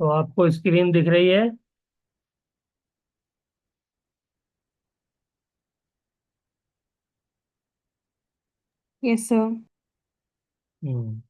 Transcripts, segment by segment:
तो आपको स्क्रीन दिख रही है? Yes sir. हम्म।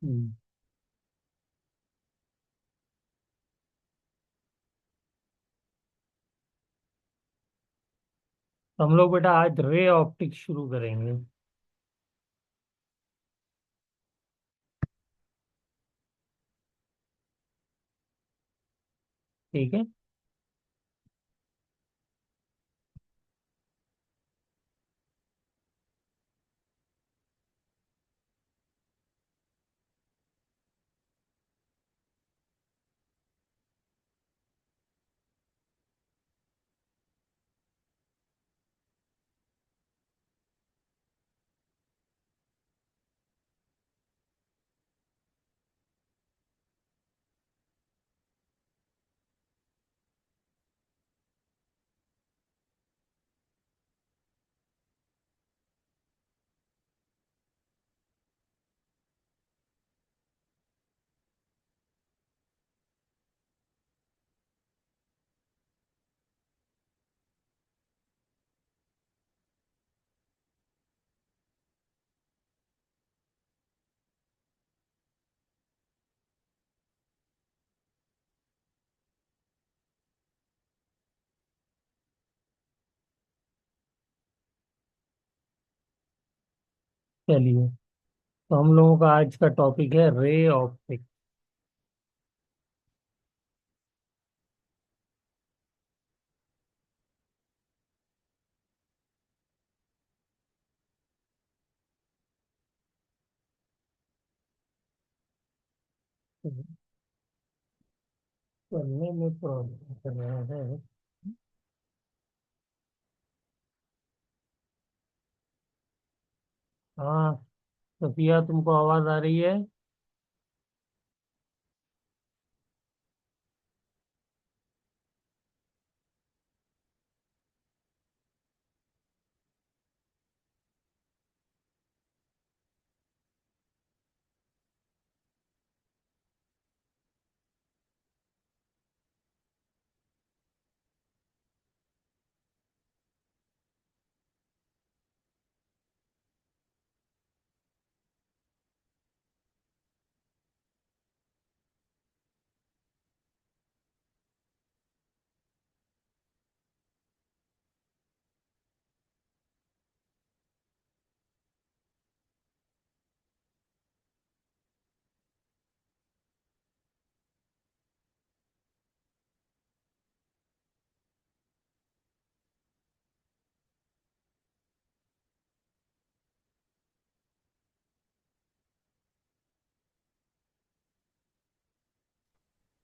हम्म। तो हम लोग बेटा आज रे ऑप्टिक्स शुरू करेंगे। ठीक है। चलिए, तो हम लोगों का आज का टॉपिक है रे ऑप्टिक्स। करने में प्रॉब्लम कर रहा है। हाँ, सफिया तुमको आवाज आ रही है?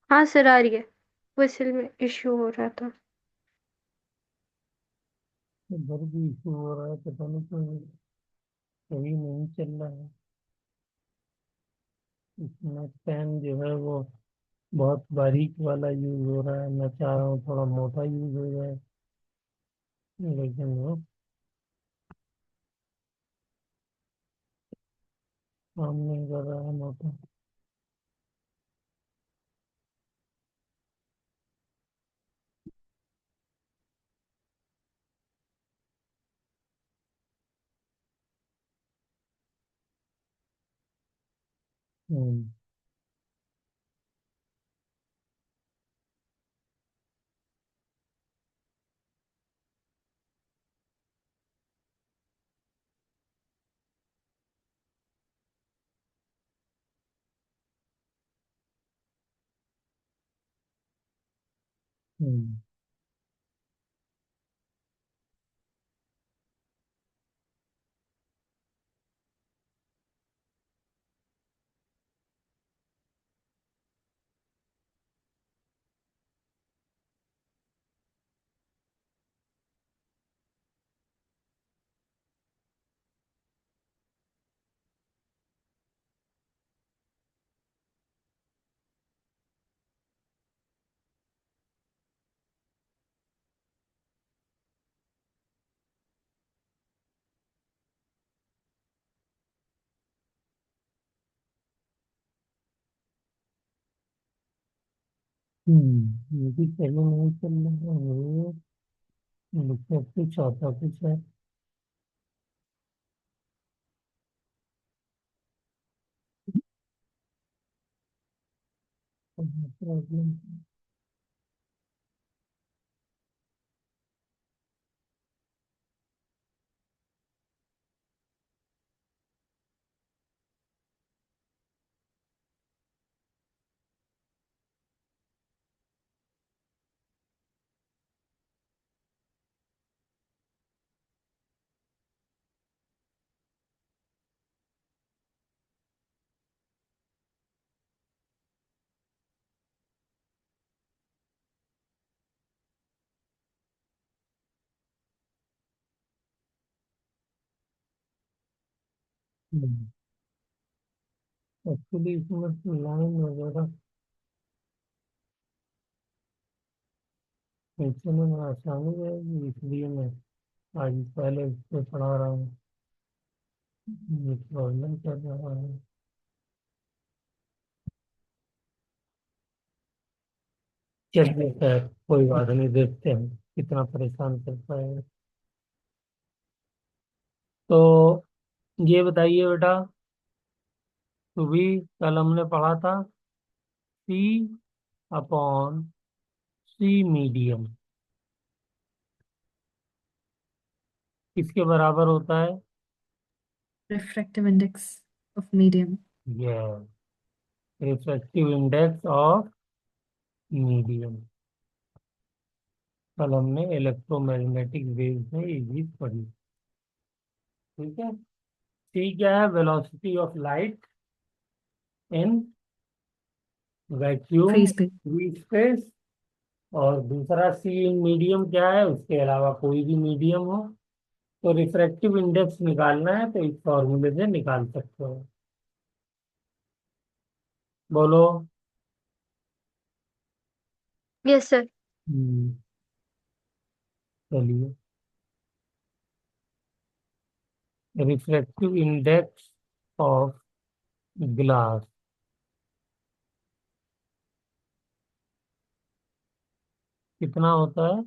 हाँ सर, आ रही है। विसल में इश्यू हो रहा था। इधर भी इशू हो रहा है, पता नहीं क्यों सही नहीं चल रहा है। इसमें पेन जो है वो बहुत बारीक वाला यूज हो रहा है। मैं चाह रहा हूँ थोड़ा मोटा यूज हो जाए, लेकिन वो काम नहीं कर रहा है मोटा। हम्म। हम्म। ये भी सही नहीं चल रहा है। लिखा कुछ आता कुछ है। प्रॉब्लम। एक्चुअली इसमें लाइन वगैरह खींचने में आसानी रहेगी, इसलिए मैं आज पहले इस पे पढ़ा रहा हूँ। ये प्रॉब्लम कर रहा है। चलिए खैर, कोई बात नहीं, देखते हैं कितना परेशान करता है। तो ये बताइए बेटा, तो भी कल हमने पढ़ा था सी अपॉन सी मीडियम किसके बराबर होता है? refractive index of medium. ये रिफ्रैक्टिव इंडेक्स ऑफ मीडियम। कल हमने इलेक्ट्रोमैग्नेटिक वेव्स में ये चीज पढ़ी। ठीक है। सी क्या है? Velocity of light in vacuum Free space. Free space. और दूसरा सी इन मीडियम क्या है? उसके अलावा कोई भी मीडियम हो। तो रिफ्रैक्टिव इंडेक्स निकालना है तो इस फॉर्मूले से निकाल सकते हो। बोलो। Yes sir. हम्म, चलिए। रिफ्रैक्टिव इंडेक्स ऑफ ग्लास कितना होता है?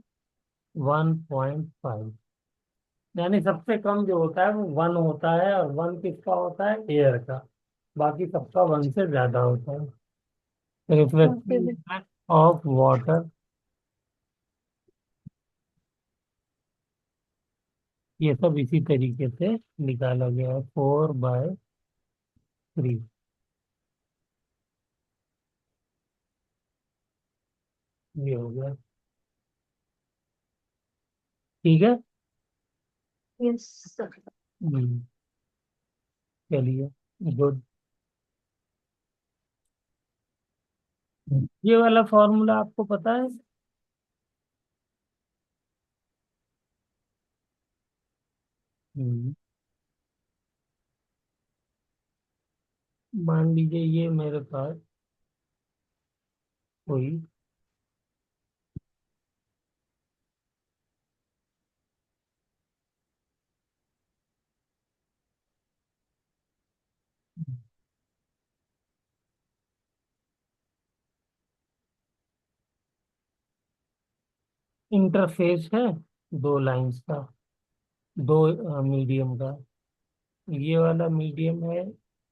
1.5। यानी सबसे कम जो होता है वो 1 होता है, और 1 किसका होता है? एयर का। बाकी सबका 1 से ज्यादा होता है। Refractive okay sir. Index of water, ये सब इसी तरीके से निकाला गया है। 4/3 ये हो गया। ठीक है। Yes sir. हम्म, चलिए। गुड। ये वाला फॉर्मूला आपको पता है? हम्म, मान लीजिए ये मेरे पास कोई इंटरफेस है दो लाइंस का, दो मीडियम का। ये वाला मीडियम है,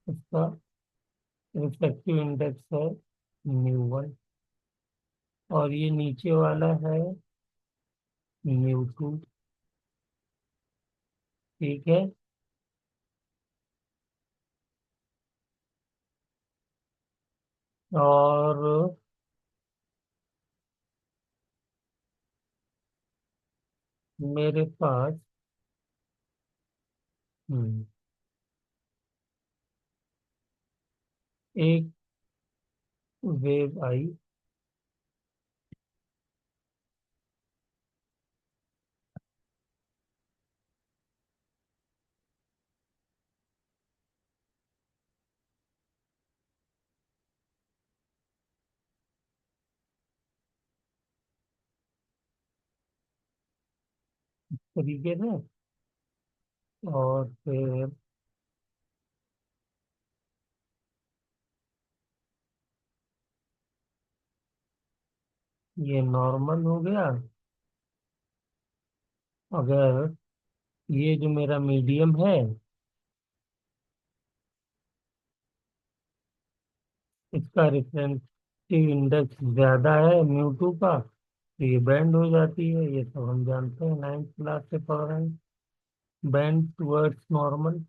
उसका रिफ्लेक्टिव इंडेक्स है µ1। और ये नीचे वाला है µ2। ठीक है। और मेरे पास हम्म, एक वेव आई। तरीके से। और फिर ये नॉर्मल हो गया। अगर ये जो मेरा मीडियम है, इसका रिफ्रैक्टिव इंडेक्स ज्यादा है म्यू टू का, तो ये बैंड हो जाती है। ये सब हम जानते हैं, 9th क्लास से पढ़ रहे हैं। Band towards normal.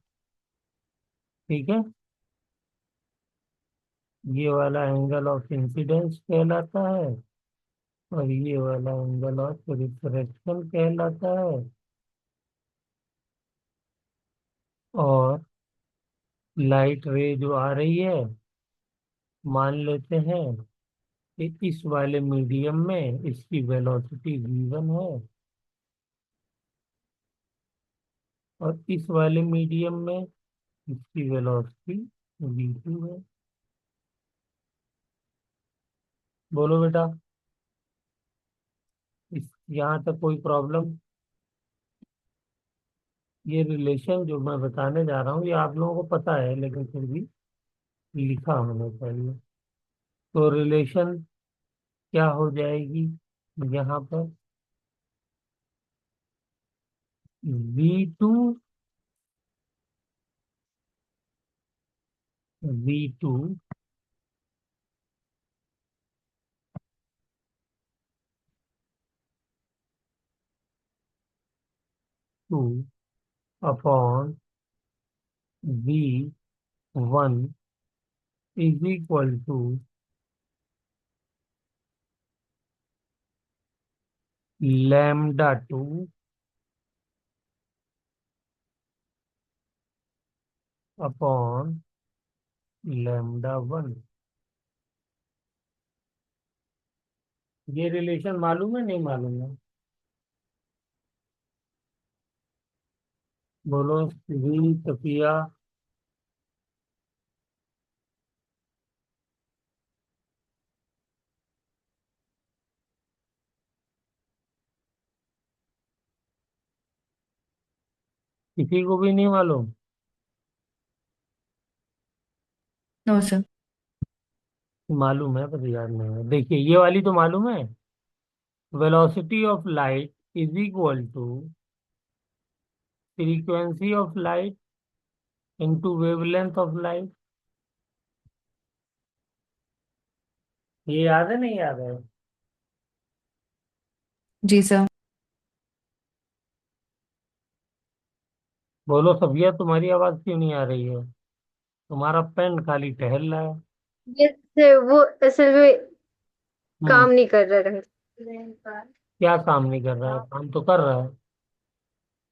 ठीक है। ये वाला एंगल ऑफ इंसिडेंस कहलाता है, और ये वाला एंगल ऑफ रिफ्रैक्शन कहलाता है। और लाइट रे जो आ रही है, मान लेते हैं कि इस वाले मीडियम में इसकी वेलोसिटी v1 है, और इस वाले मीडियम में इसकी वेलोसिटी v2 है। बोलो बेटा, इस यहाँ तक कोई प्रॉब्लम? ये रिलेशन जो मैं बताने जा रहा हूँ, ये आप लोगों को पता है, लेकिन फिर भी लिखा होना चाहिए। तो रिलेशन क्या हो जाएगी यहाँ पर? v2, v2 to upon v1 is equal to λ2 upon λ1। ये रिलेशन मालूम है नहीं मालूम है? बोलो श्री तपिया। किसी को भी नहीं मालूम? No, sir. मालूम है पर याद नहीं है। देखिए, ये वाली तो मालूम है, velocity of light is equal to frequency of light into wavelength of light. ये याद है नहीं याद है? जी सर। बोलो सभिया, तुम्हारी आवाज क्यों नहीं आ रही है? तुम्हारा पेन खाली टहल रहा है। ये से वो असल में हम्म। काम नहीं कर रहा ढंग क्या काम नहीं कर रहा है? काम तो कर रहा है।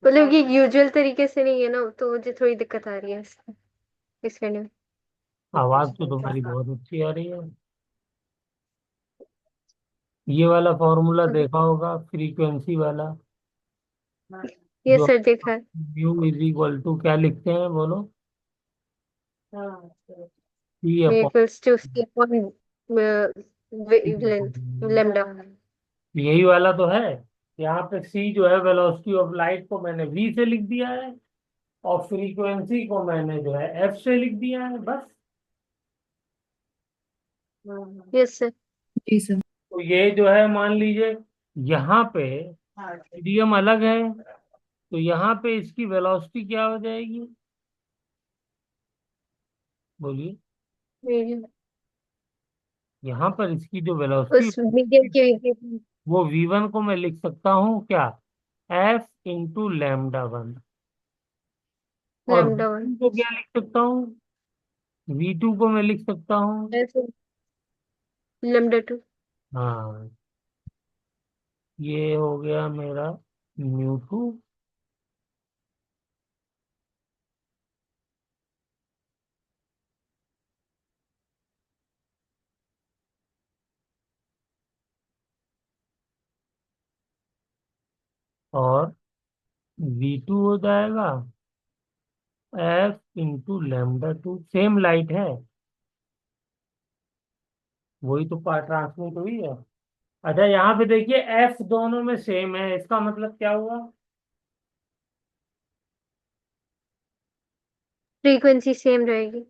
मतलब ये यूजुअल तरीके से नहीं है ना, तो मुझे थोड़ी दिक्कत आ रही है इस करने में। आवाज तो तुम्हारी बहुत अच्छी आ रही है। ये वाला फॉर्मूला देखा होगा, फ्रीक्वेंसी वाला, ये जो सर देखा है। म्यू इज इक्वल टू क्या लिखते हैं बोलो? C upon. Equals to C upon wavelength lambda. यही वाला तो है। यहाँ पे सी जो है, वेलोसिटी ऑफ लाइट को मैंने v से लिख दिया है, और फ्रीक्वेंसी को मैंने जो है f से लिख दिया है, बस। Yes sir. जी सर। तो ये जो है, मान लीजिए यहाँ पे मीडियम अलग है, तो यहाँ पे इसकी वेलोसिटी क्या हो जाएगी? बोलिए। यहाँ पर इसकी जो वेलोसिटी, उस मीडियम की वो v1 को मैं लिख सकता हूँ क्या? f into λ1। और लैम्डा वन v2 को क्या लिख सकता हूँ? v2 को मैं लिख सकता हूँ, लैम्डा टू। हाँ, ये हो गया मेरा म्यू2। और v2 हो जाएगा f इंटू λ2। सेम लाइट है, वही तो पार्ट ट्रांसमिट हुई है। अच्छा, यहाँ पे देखिए f दोनों में सेम है, इसका मतलब क्या हुआ? फ्रीक्वेंसी सेम रहेगी।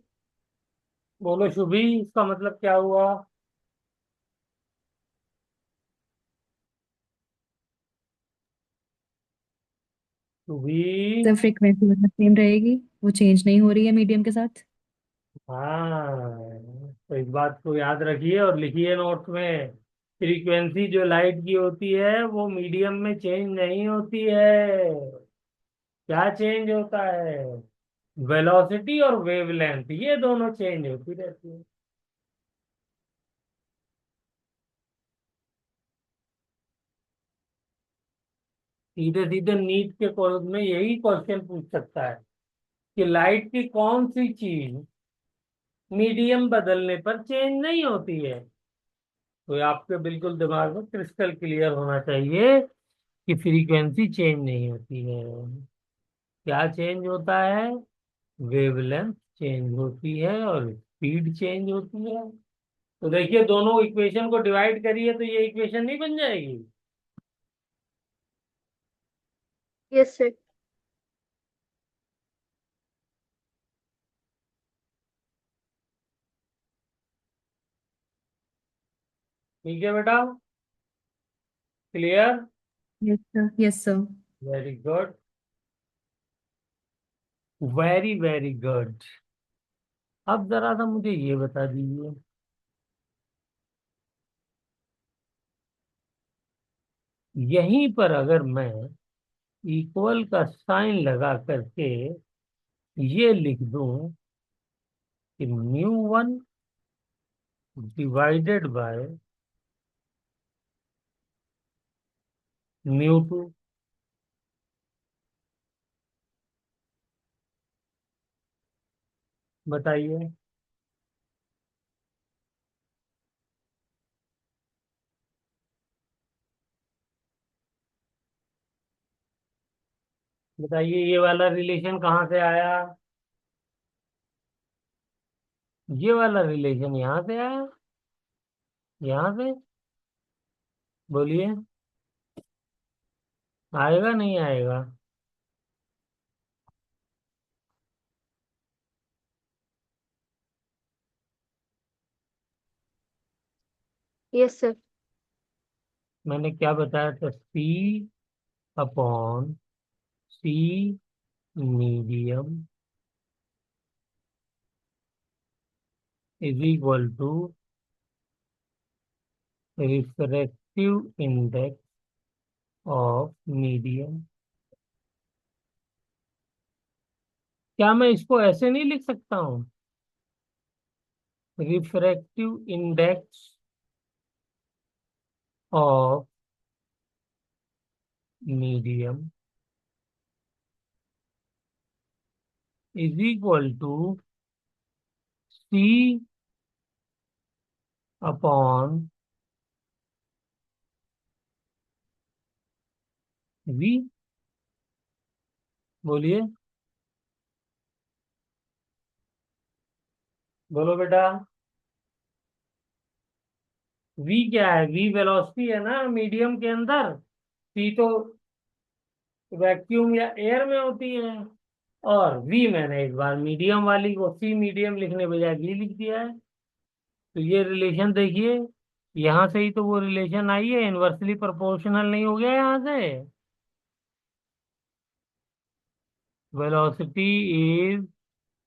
बोलो शुभी, इसका मतलब क्या हुआ? To be. सर फ्रीक्वेंसी मतलब सेम रहेगी, वो चेंज नहीं हो रही है मीडियम के साथ। हाँ, तो इस बात को याद रखिए और लिखिए नोट्स में। फ्रीक्वेंसी जो लाइट की होती है वो मीडियम में चेंज नहीं होती है। क्या चेंज होता है? वेलोसिटी और वेवलेंथ, ये दोनों चेंज होती रहती है। सीधे सीधे नीट के कोर्स में यही क्वेश्चन पूछ सकता है कि लाइट की कौन सी चीज मीडियम बदलने पर चेंज नहीं होती है। तो ये आपके बिल्कुल दिमाग में क्रिस्टल क्लियर होना चाहिए कि फ्रीक्वेंसी चेंज नहीं होती है। क्या चेंज होता है? वेवलेंथ चेंज होती है और स्पीड चेंज होती है। तो देखिए, दोनों इक्वेशन को डिवाइड करिए तो ये इक्वेशन नहीं बन जाएगी? Yes sir. ठीक है बेटा, clear? Yes sir, yes sir. Very good, very very good. अब जरा सा मुझे ये बता दीजिए, यहीं पर अगर मैं इक्वल का साइन लगा करके ये लिख दूं कि μ1 डिवाइडेड बाय μ2, बताइए। बताइए, ये वाला रिलेशन कहाँ से आया? ये वाला रिलेशन यहाँ से आया, यहाँ से। बोलिए, आएगा नहीं आएगा? Yes sir. मैंने क्या बताया था? C upon C medium is equal to refractive index of medium. क्या मैं इसको ऐसे नहीं लिख सकता हूँ? Refractive index of medium is equal to C upon V। बोलिए, बोलो बेटा। V क्या है? V वेलोसिटी है ना मीडियम के अंदर। C तो वैक्यूम या एयर में होती है। और V मैंने इस बार मीडियम वाली को C मीडियम लिखने बजाय V लिख दिया है। तो ये रिलेशन देखिए, यहाँ से ही तो वो रिलेशन आई है, इनवर्सली प्रोपोर्शनल नहीं हो गया यहाँ से? Velocity is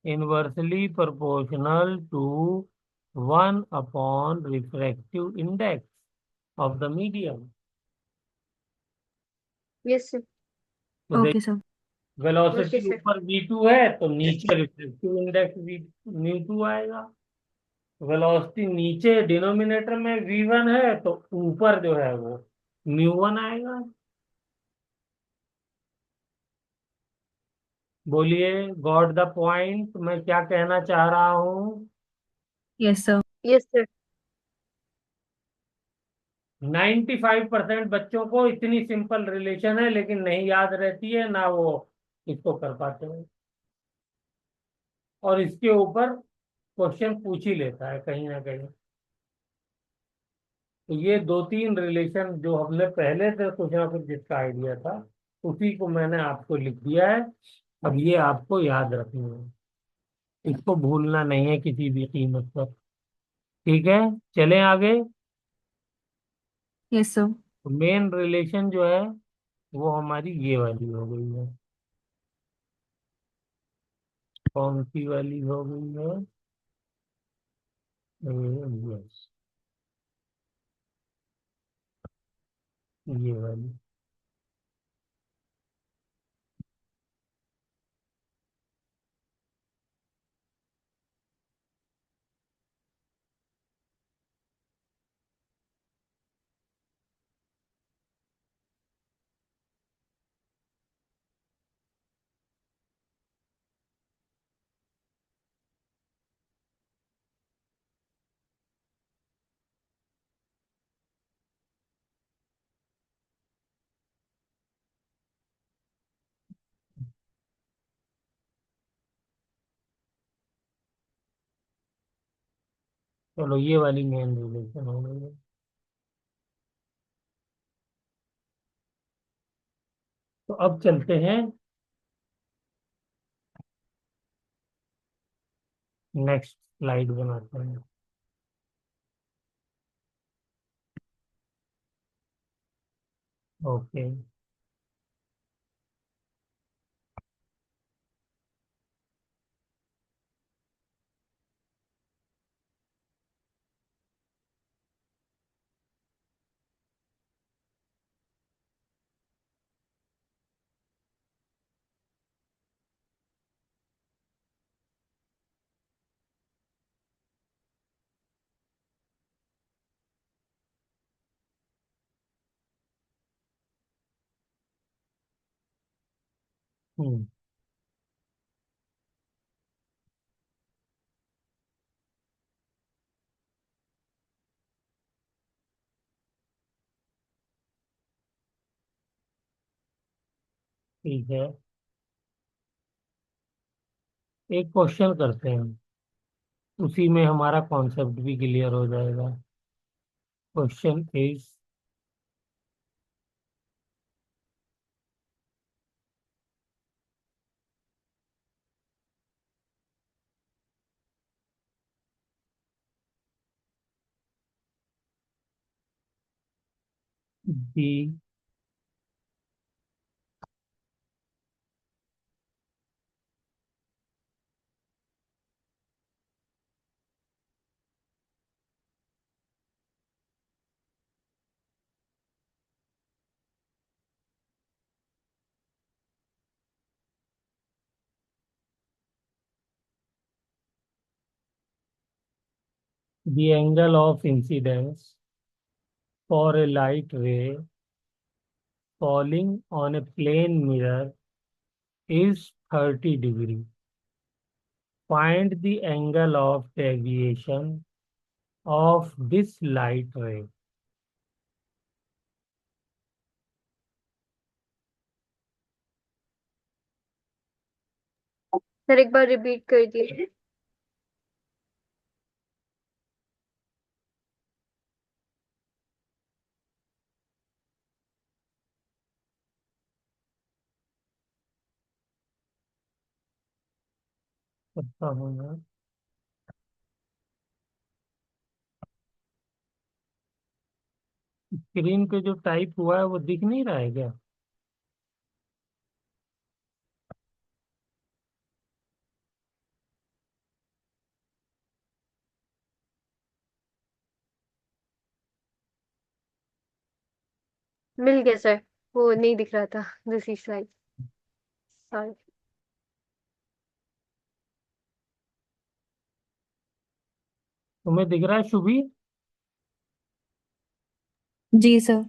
inversely proportional to 1 upon refractive index of the medium. Yes sir. तो देख, okay sir. Okay velocity sir. ऊपर V2 है तो नीचे रिफ्रैक्टिव इंडेक्स V μ2 आएगा। वेलोसिटी नीचे डिनोमिनेटर में V1 है तो ऊपर जो है वो μ1 आएगा। बोलिए, गॉट द पॉइंट मैं क्या कहना चाह रहा हूँ? Yes sir. Yes sir. 95% बच्चों को इतनी सिंपल रिलेशन है लेकिन नहीं याद रहती है, ना वो इसको कर पाते हैं। और इसके ऊपर क्वेश्चन पूछ ही लेता है कहीं ना कहीं। तो ये दो तीन रिलेशन जो हमने पहले से कुछ ना कुछ जिसका आइडिया था, उसी को मैंने आपको लिख दिया है। अब ये आपको याद रखना है, इसको भूलना नहीं है किसी भी कीमत पर। ठीक है, चलें आगे। Yes sir. तो मेन रिलेशन जो है वो हमारी ये वाली हो गई है। कौन सी वाली हो गई है? यस, ये वाली। चलो, ये वाली मेन रिलेशन हो गई है। तो अब चलते हैं नेक्स्ट स्लाइड बनाते हैं। ओके। हम्म। ठीक है, एक क्वेश्चन करते हैं, उसी में हमारा कॉन्सेप्ट भी क्लियर हो जाएगा। Question is, the the angle of incidence for a light ray falling on a plane mirror is 30 degree. Find the angle of deviation of this light ray. Sir एक बार repeat कर दिए। पता होगा। Screen पे जो type हुआ है वो दिख नहीं रहा है क्या? मिल गया सर, वो नहीं दिख रहा था दूसरी स्लाइड। सॉरी। तुम्हें दिख रहा है शुभी? जी सर।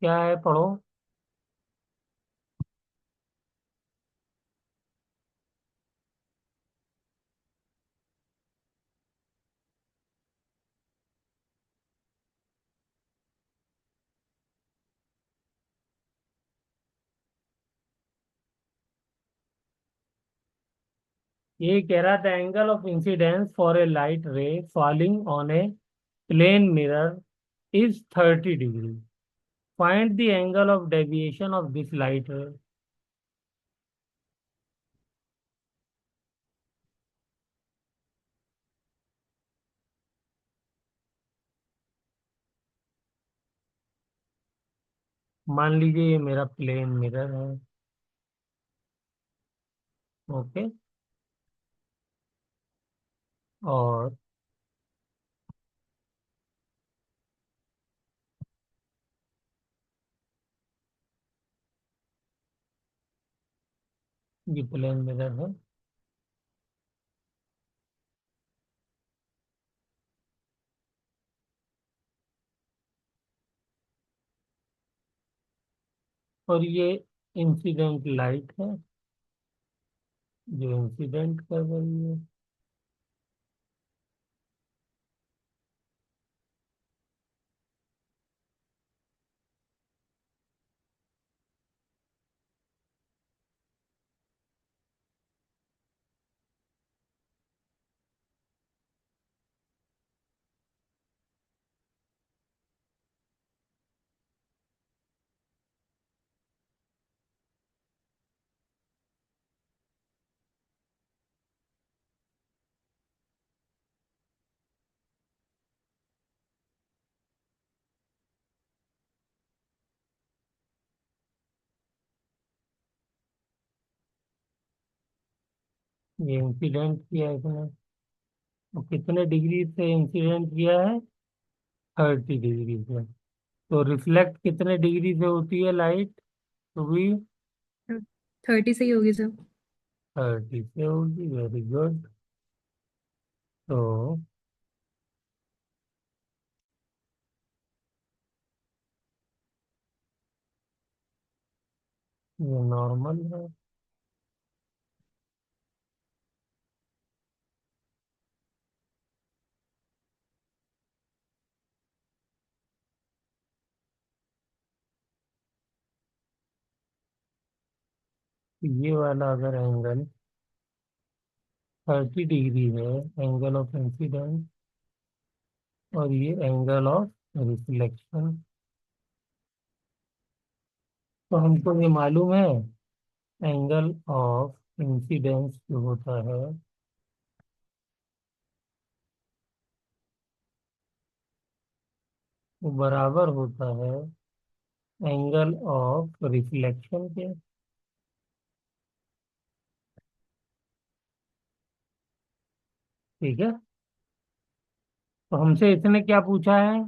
क्या है, पढ़ो। ये कह रहा था angle of incidence for a light ray falling on a plane mirror is 30 degree. Find the angle of deviation of this light ray. मान लीजिए ये मेरा प्लेन मिरर है। ओके। और ये प्लेन मिरर है। और ये इंसिडेंट लाइट है जो इंसिडेंट कर रही है। ये इंसिडेंट किया इसने, तो कितने डिग्री से इंसिडेंट किया है? 30 डिग्री से। तो रिफ्लेक्ट कितने डिग्री से होती है लाइट? तो भी 30 से ही होगी सर। 30 से होगी। Very good. तो ये नॉर्मल है। ये वाला अगर एंगल 30 डिग्री है, एंगल ऑफ इंसिडेंस, और ये एंगल ऑफ रिफ्लेक्शन, तो हमको ये मालूम है एंगल ऑफ इंसिडेंस जो होता है वो बराबर होता है एंगल ऑफ रिफ्लेक्शन के। ठीक है। तो हमसे इसने क्या पूछा है?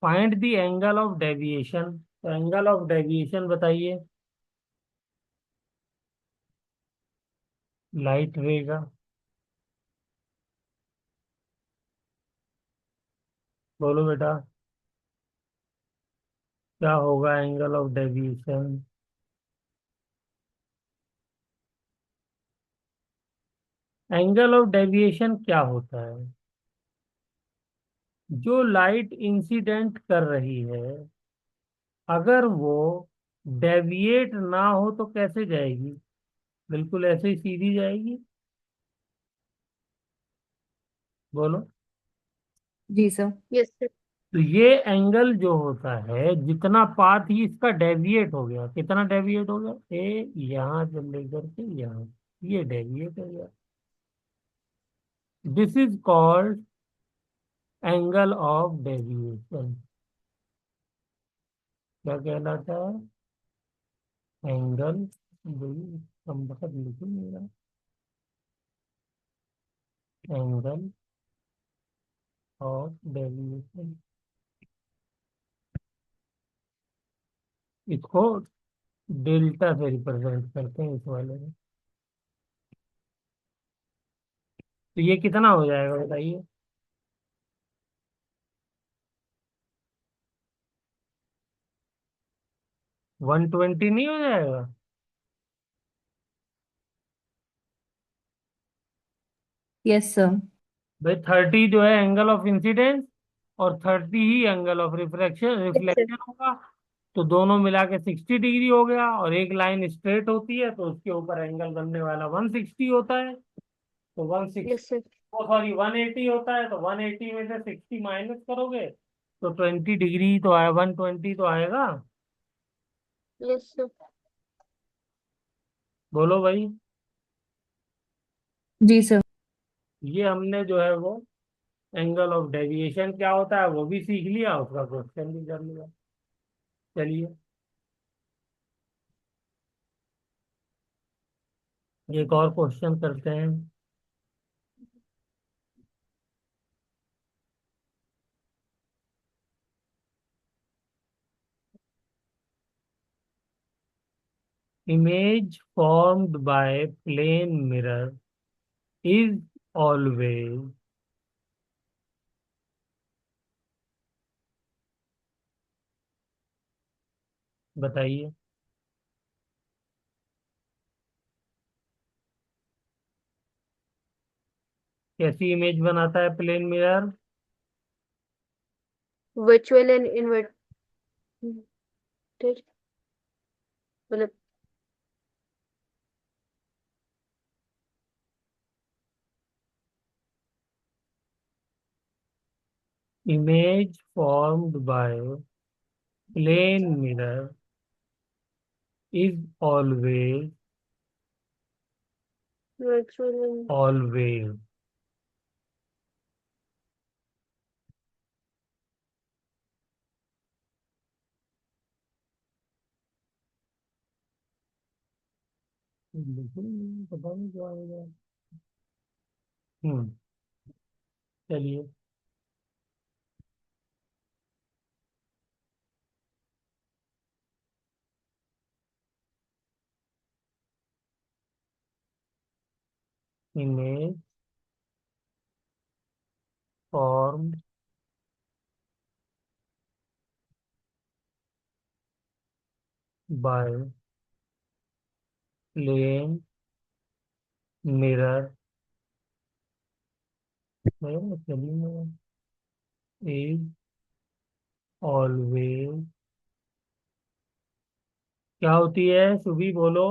Find the angle of deviation. तो एंगल ऑफ डेविएशन बताइए लाइट रे का। बोलो बेटा, क्या होगा angle of deviation? Angle of deviation क्या होता है? जो लाइट इंसिडेंट कर रही है, अगर वो डेविएट ना हो तो कैसे जाएगी? बिल्कुल ऐसे ही सीधी जाएगी। बोलो। जी सर। Yes sir. तो ये एंगल जो होता है, जितना पाथ ही इसका डेविएट हो गया, कितना डेविएट हो गया, ए यहाँ से लेकर के यहाँ, ये डेविएट हो गया। This is called angle of deviation. क्या कहलाता है? एंगल, हम बहुत लिख नहीं रहा, एंगल ऑफ डेविएशन। इसको डेल्टा से रिप्रेजेंट करते हैं इस वाले में। तो ये कितना हो जाएगा बताइए? 120 नहीं हो जाएगा? Yes sir. भाई 30 जो है एंगल ऑफ इंसिडेंस, और 30 ही angle of refraction yes sir. Reflection होगा। तो दोनों मिला के 60 डिग्री हो गया, और एक लाइन स्ट्रेट होती है तो उसके ऊपर एंगल बनने वाला 160 होता है। तो 160, यस सर। ओ सॉरी 180 होता है। तो 180 में से 60 माइनस करोगे तो 20 डिग्री तो आया, 120 तो आएगा। Yes sir. बोलो भाई। जी सर। ये हमने जो है वो एंगल ऑफ डेविएशन क्या होता है वो भी सीख लिया, उसका क्वेश्चन भी कर लिया। चलिए। एक और क्वेश्चन करते हैं। Image formed by plane mirror is always, बताइए कैसी इमेज बनाता है plane mirror? Virtual and inverted, मतलब Image formed by plane mirror is always, virtual. always. लेकिन पता नहीं क्या आएगा। हम्म, चलिए। Image formed by plane mirror, चलिए, is always, क्या होती है सुबी बोलो?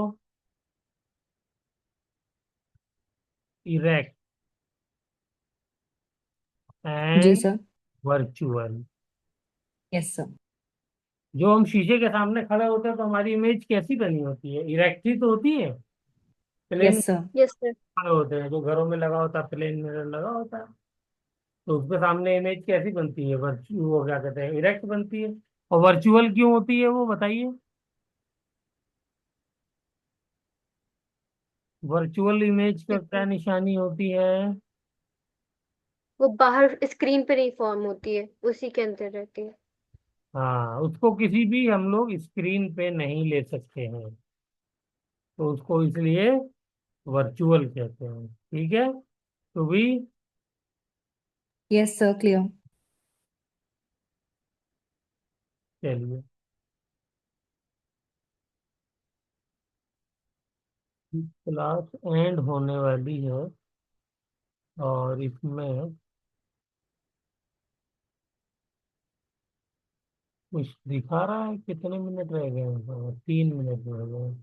इरेक्ट जी and sir. Virtual. Yes sir. जो हम शीशे के सामने खड़े होते हैं तो हमारी इमेज कैसी बनी होती है? इरेक्ट ही तो होती है। Plane yes sir. Yes sir. खड़े होते हैं, जो घरों में लगा होता है प्लेन मिरर लगा होता है, तो उसके सामने इमेज कैसी बनती है? वर्चु वो क्या कहते हैं, इरेक्ट बनती है। और वर्चुअल क्यों होती है वो बताइए? वर्चुअल इमेज का क्या निशानी होती है? वो बाहर स्क्रीन पे नहीं फॉर्म होती है, उसी के अंदर रहती है। हाँ, उसको किसी भी हम लोग स्क्रीन पे नहीं ले सकते हैं, तो उसको इसलिए वर्चुअल कहते हैं। ठीक है, तो भी यस सर, क्लियर। चलिए, क्लास एंड होने वाली है और इसमें कुछ दिखा रहा है कितने मिनट रह गए हैं? हाँ, 3 मिनट रह गए।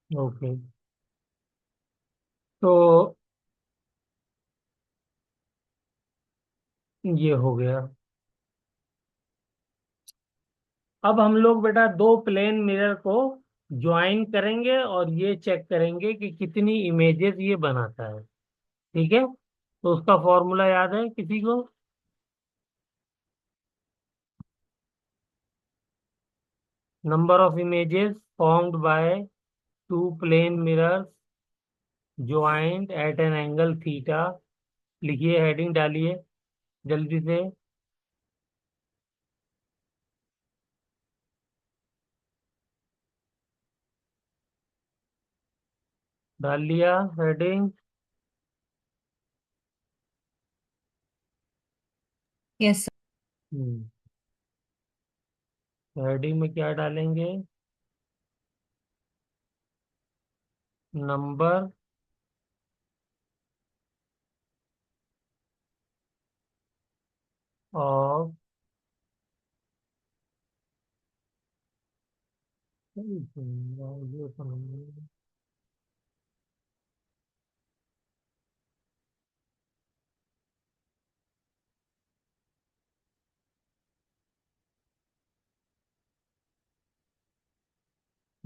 ओके, तो ये हो गया। अब हम लोग बेटा दो प्लेन मिरर को ज्वाइन करेंगे और ये चेक करेंगे कि कितनी इमेजेस ये बनाता है। ठीक है, तो उसका फॉर्मूला याद है किसी को? Number of images formed by two plane mirrors joint at an angle theta. लिखिए, हेडिंग डालिए जल्दी से। डाल लिया हेडिंग? Yes sir. हम्म, हेडिंग में क्या डालेंगे? Number of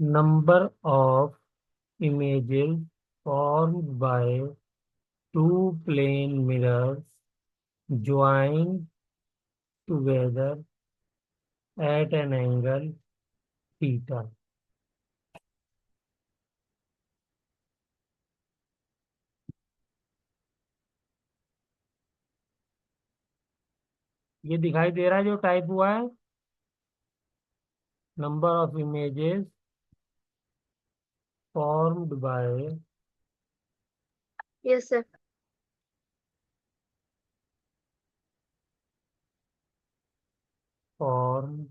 number of images formed by two plane mirrors joined together at an angle theta. ये दिखाई दे रहा है जो टाइप हुआ है, number of images formed by yes sir. formed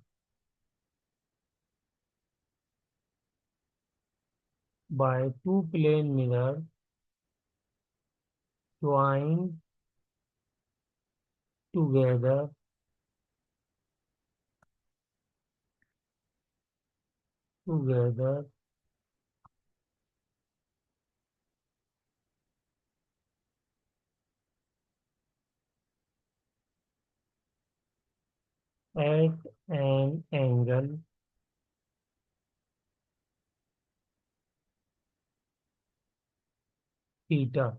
by two plane mirrors joined together together at an angle theta.